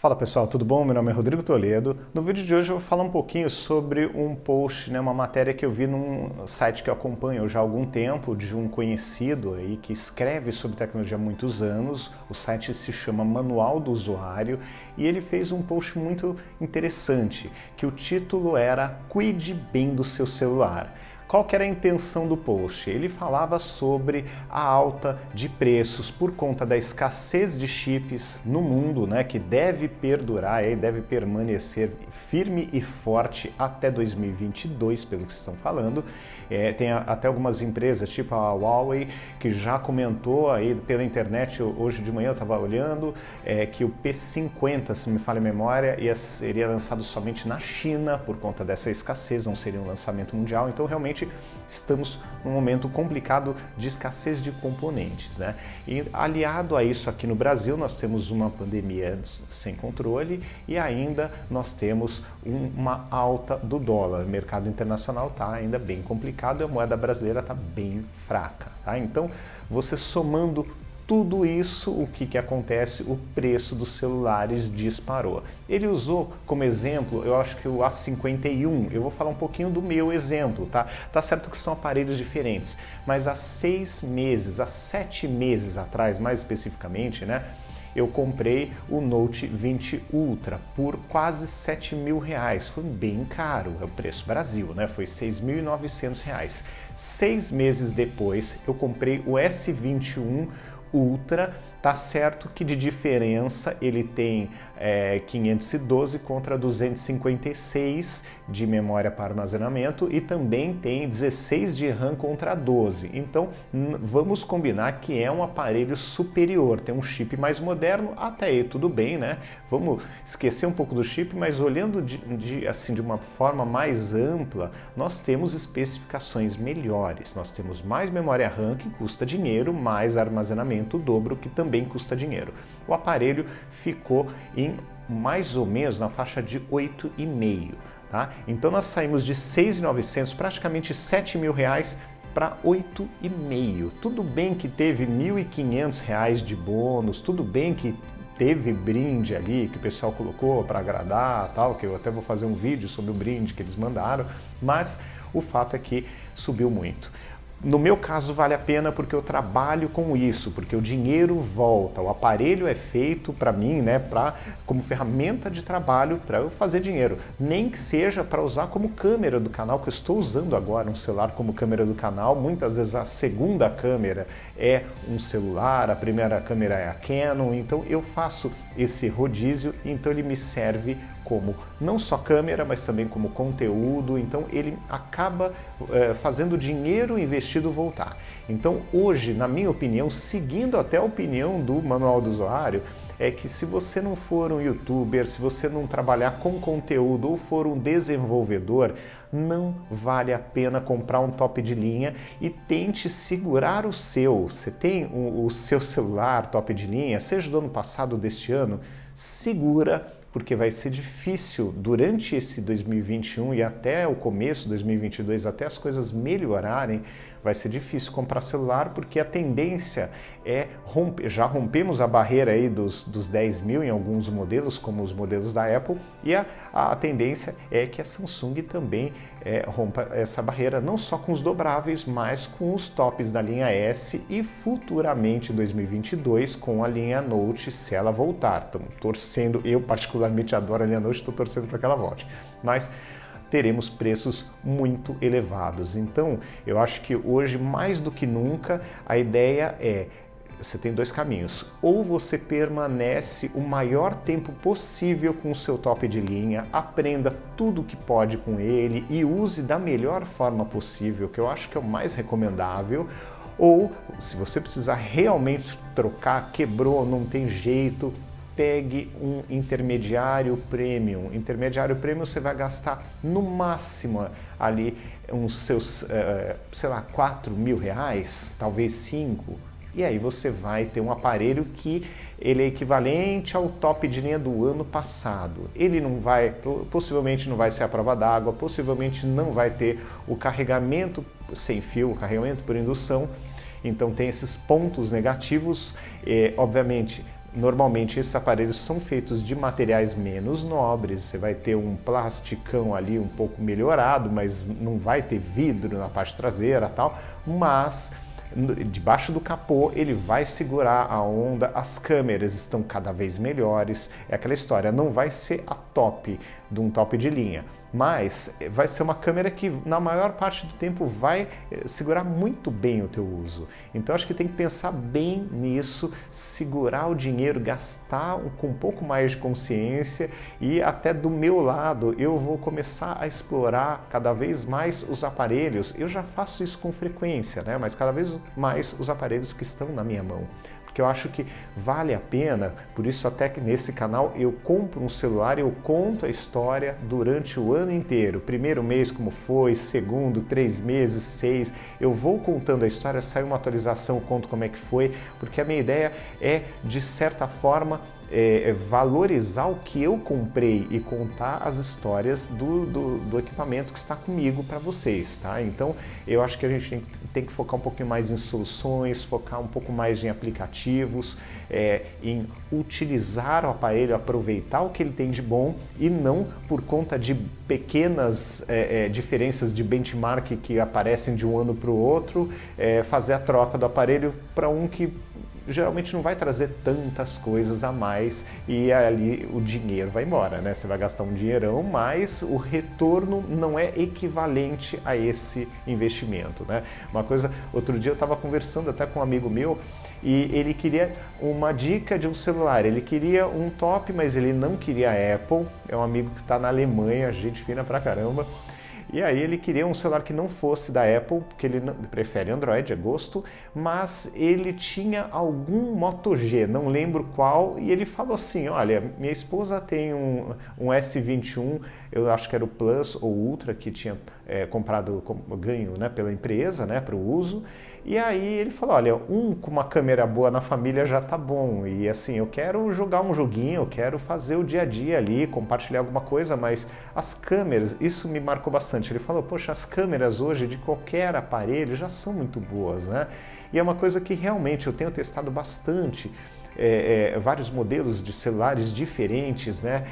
Fala pessoal, tudo bom? Meu nome é Rodrigo Toledo. No vídeo de hoje eu vou falar um pouquinho sobre um post, uma matéria que eu vi num site que eu acompanho já há algum tempo, de um conhecido aí que escreve sobre tecnologia há muitos anos. O site se chama Manual do Usuário e ele fez um post muito interessante, que o título era Cuide bem do seu celular. Qual que era a intenção do post? Ele falava sobre a alta de preços por conta da escassez de chips no mundo, que deve perdurar, deve permanecer firme e forte até 2022, pelo que estão falando. Tem até algumas empresas, tipo a Huawei, que já comentou aí pela internet, hoje de manhã eu estava olhando, que o P50, se me falha a memória, seria lançado somente na China por conta dessa escassez, não seria um lançamento mundial. Então realmente estamos num momento complicado de escassez de componentes, E aliado a isso, aqui no Brasil nós temos uma pandemia sem controle e ainda nós temos uma alta do dólar. O mercado internacional está ainda bem complicado e a moeda brasileira está bem fraca, Então, você somando tudo isso, o que acontece? O preço dos celulares disparou. Ele usou como exemplo, eu acho que o A51, eu vou falar um pouquinho do meu exemplo, Tá certo que são aparelhos diferentes, mas há 6 meses, há 7 meses atrás, mais especificamente, eu comprei o Note 20 Ultra por quase R$7.000. Foi bem caro, é o preço Brasil, Foi R$6.900. 6 meses depois, eu comprei o S21 Ultra. Tá certo que de diferença ele tem 512 contra 256 de memória para armazenamento e também tem 16 de RAM contra 12. Então vamos combinar que é um aparelho superior, tem um chip mais moderno, até aí tudo bem, Vamos esquecer um pouco do chip, mas olhando de uma forma mais ampla, nós temos especificações melhores. Nós temos mais memória RAM, que custa dinheiro, mais armazenamento, o dobro, que também custa dinheiro. O aparelho ficou em mais ou menos na faixa de 8,5, Então nós saímos de 6.900, praticamente R$7.000 para 8,5. Tudo bem que teve R$1.500 de bônus, tudo bem que teve brinde ali que o pessoal colocou para agradar, que eu até vou fazer um vídeo sobre o brinde que eles mandaram, mas o fato é que subiu muito. No meu caso vale a pena porque eu trabalho com isso, porque o dinheiro volta, o aparelho é feito para mim, como ferramenta de trabalho para eu fazer dinheiro, nem que seja para usar como câmera do canal, que eu estou usando agora um celular como câmera do canal. Muitas vezes a segunda câmera é um celular, a primeira câmera é a Canon, então eu faço esse rodízio, então ele me serve como não só câmera, mas também como conteúdo, então ele acaba fazendo o dinheiro investido voltar. Então hoje, na minha opinião, seguindo até a opinião do Manual do Usuário, é que se você não for um youtuber, se você não trabalhar com conteúdo ou for um desenvolvedor, não vale a pena comprar um top de linha e tente segurar o seu. Você tem o seu celular top de linha, seja do ano passado ou deste ano, segura, porque vai ser difícil durante esse 2021 e até o começo de 2022, até as coisas melhorarem, vai ser difícil comprar celular, porque a tendência é já rompemos a barreira aí dos 10 mil em alguns modelos, como os modelos da Apple, e a tendência é que a Samsung também rompa essa barreira, não só com os dobráveis, mas com os tops da linha S e futuramente em 2022 com a linha Note, se ela voltar. Estamos torcendo, eu particularmente adoro a linha Note, estou torcendo para que ela volte, mas teremos preços muito elevados. Então, eu acho que hoje, mais do que nunca, a ideia é: você tem dois caminhos. Ou você permanece o maior tempo possível com o seu top de linha, aprenda tudo que pode com ele e use da melhor forma possível, que eu acho que é o mais recomendável. Ou, se você precisar realmente trocar, quebrou, não tem jeito, pegue um intermediário premium. Intermediário premium você vai gastar no máximo ali uns seus, R$4.000, talvez 5. E aí você vai ter um aparelho que ele é equivalente ao top de linha do ano passado. Ele possivelmente não vai ser a prova d'água, possivelmente não vai ter o carregamento sem fio, o carregamento por indução. Então tem esses pontos negativos, obviamente Normalmente esses aparelhos são feitos de materiais menos nobres, você vai ter um plasticão ali um pouco melhorado, mas não vai ter vidro na parte traseira e tal, mas debaixo do capô ele vai segurar a onda, as câmeras estão cada vez melhores, é aquela história, não vai ser a top de um top de linha, mas vai ser uma câmera que na maior parte do tempo vai segurar muito bem o teu uso. Então acho que tem que pensar bem nisso, segurar o dinheiro, gastar com um pouco mais de consciência e até do meu lado eu vou começar a explorar cada vez mais os aparelhos. Eu já faço isso com frequência, né? Mas cada vez mais os aparelhos que estão na minha mão. Que eu acho que vale a pena, por isso até que nesse canal eu compro um celular e eu conto a história durante o ano inteiro. Primeiro mês como foi, segundo, 3 meses, 6, eu vou contando a história, sai uma atualização, eu conto como é que foi, porque a minha ideia é, de certa forma, valorizar o que eu comprei e contar as histórias do equipamento que está comigo para vocês, tá? Então eu acho que a gente tem que focar um pouquinho mais em soluções, focar um pouco mais em aplicativos, em utilizar o aparelho, aproveitar o que ele tem de bom e não por conta de pequenas diferenças de benchmark que aparecem de um ano para o outro, fazer a troca do aparelho para um que geralmente não vai trazer tantas coisas a mais e ali o dinheiro vai embora, né? Você vai gastar um dinheirão, mas o retorno não é equivalente a esse investimento, né? Uma coisa, outro dia eu estava conversando até com um amigo meu e ele queria uma dica de um celular, ele queria um top, mas ele não queria Apple, é um amigo que está na Alemanha, gente fina pra caramba. E aí ele queria um celular que não fosse da Apple, porque ele prefere Android, é gosto, mas ele tinha algum Moto G, não lembro qual, e ele falou assim, olha, minha esposa tem um S21, eu acho que era o Plus ou Ultra, que tinha comprado, ganho, né, pela empresa, né, para o uso, e aí ele falou, olha, com uma câmera boa na família já tá bom, e assim, eu quero jogar um joguinho, eu quero fazer o dia a dia ali, compartilhar alguma coisa, mas as câmeras, isso me marcou bastante. Ele falou, poxa, as câmeras hoje de qualquer aparelho já são muito boas, né? E é uma coisa que realmente eu tenho testado bastante, vários modelos de celulares diferentes, né?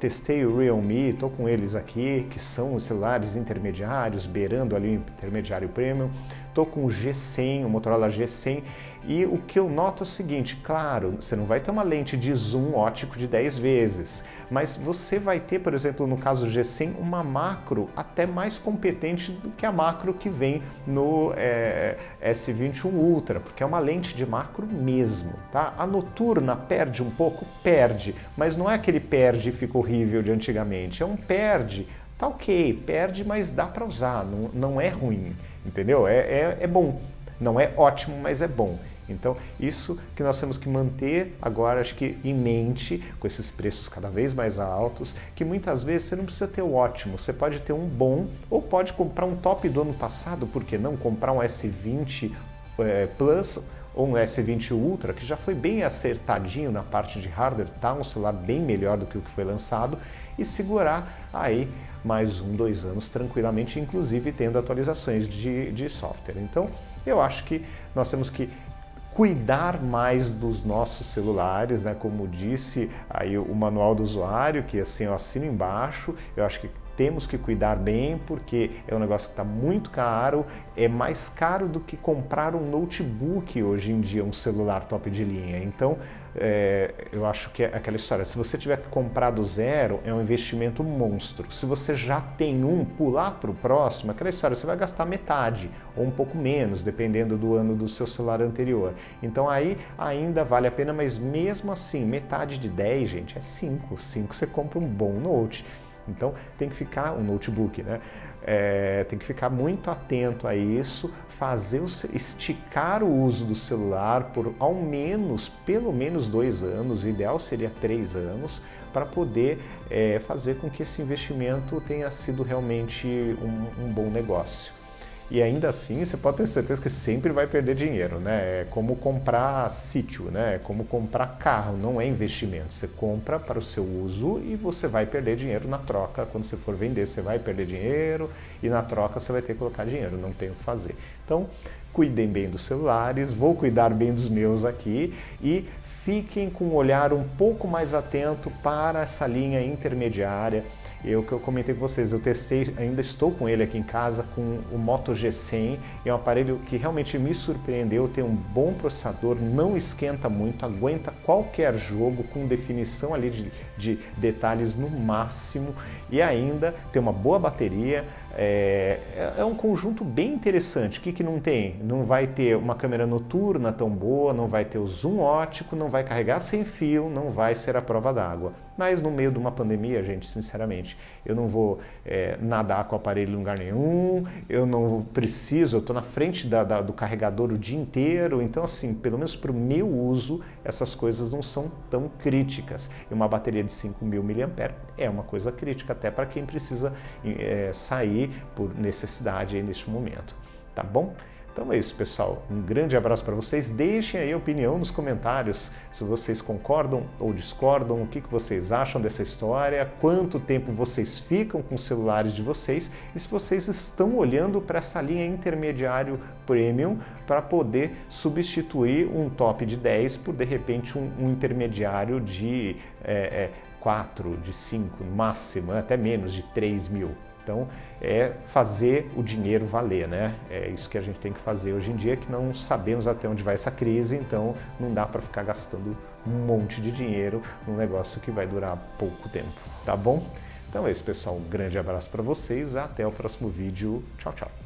Testei o Realme, estou com eles aqui, que são os celulares intermediários, beirando ali o intermediário premium. Estou com o G100, o Motorola G100, e o que eu noto é o seguinte, claro, você não vai ter uma lente de zoom ótico de 10 vezes, mas você vai ter, por exemplo, no caso do G100, uma macro até mais competente do que a macro que vem no S21 Ultra, porque é uma lente de macro mesmo, tá? A noturna perde um pouco? Perde, mas não é aquele perde e fica horrível de antigamente, é um perde, tá ok, perde, mas dá para usar, não é ruim. Entendeu? É bom. Não é ótimo, mas é bom. Então, isso que nós temos que manter agora, acho que em mente, com esses preços cada vez mais altos, que muitas vezes você não precisa ter o ótimo, você pode ter um bom, ou pode comprar um top do ano passado, por que não? Comprar um S20 Plus ou um S20 Ultra, que já foi bem acertadinho na parte de hardware, tá? Um celular bem melhor do que o que foi lançado, e segurar aí mais 1, 2 anos tranquilamente, inclusive tendo atualizações de software. Então, eu acho que nós temos que cuidar mais dos nossos celulares, né? Como disse aí o manual do usuário, que assim eu assino embaixo, eu acho que temos que cuidar bem, porque é um negócio que está muito caro, é mais caro do que comprar um notebook hoje em dia, um celular top de linha. Então, eu acho que é aquela história, se você tiver que comprar do zero, é um investimento monstro. Se você já tem um, pular para o próximo, é aquela história, você vai gastar metade, ou um pouco menos, dependendo do ano do seu celular anterior. Então aí ainda vale a pena, mas mesmo assim, metade de 10, gente, é 5. 5 você compra um bom Note. Então tem que ficar, um notebook, né? Tem que ficar muito atento a isso, esticar o uso do celular por ao menos, pelo menos 2 anos, o ideal seria 3 anos, para poder fazer com que esse investimento tenha sido realmente um bom negócio. E ainda assim, você pode ter certeza que sempre vai perder dinheiro, né? É como comprar sítio, né? É como comprar carro, não é investimento. Você compra para o seu uso e você vai perder dinheiro na troca. Quando você for vender, você vai perder dinheiro e na troca você vai ter que colocar dinheiro, não tem o que fazer. Então, cuidem bem dos celulares, vou cuidar bem dos meus aqui e fiquem com um olhar um pouco mais atento para essa linha intermediária. Que eu comentei com vocês, eu testei, ainda estou com ele aqui em casa, com o Moto G100, é um aparelho que realmente me surpreendeu, tem um bom processador, não esquenta muito, aguenta qualquer jogo com definição ali de detalhes no máximo e ainda tem uma boa bateria. É um conjunto bem interessante. O que não tem? Não vai ter uma câmera noturna tão boa, não vai ter o zoom ótico, não vai carregar sem fio, não vai ser a prova d'água. Mas no meio de uma pandemia, gente, sinceramente, eu não vou nadar com o aparelho em lugar nenhum, eu não preciso, eu estou na frente do carregador o dia inteiro, então assim, pelo menos para o meu uso, essas coisas não são tão críticas. E uma bateria de 5.000 mAh é uma coisa crítica até para quem precisa sair por necessidade aí neste momento, tá bom? Então é isso, pessoal. Um grande abraço para vocês. Deixem aí a opinião nos comentários, se vocês concordam ou discordam, o que vocês acham dessa história, quanto tempo vocês ficam com os celulares de vocês e se vocês estão olhando para essa linha intermediário premium para poder substituir um top de 10 por, de repente, um intermediário de 4, de 5, no máximo, até menos, de 3.000. Então, é fazer o dinheiro valer, né? É isso que a gente tem que fazer hoje em dia, que não sabemos até onde vai essa crise, então não dá para ficar gastando um monte de dinheiro num negócio que vai durar pouco tempo, tá bom? Então é isso, pessoal. Um grande abraço para vocês, até o próximo vídeo. Tchau, tchau.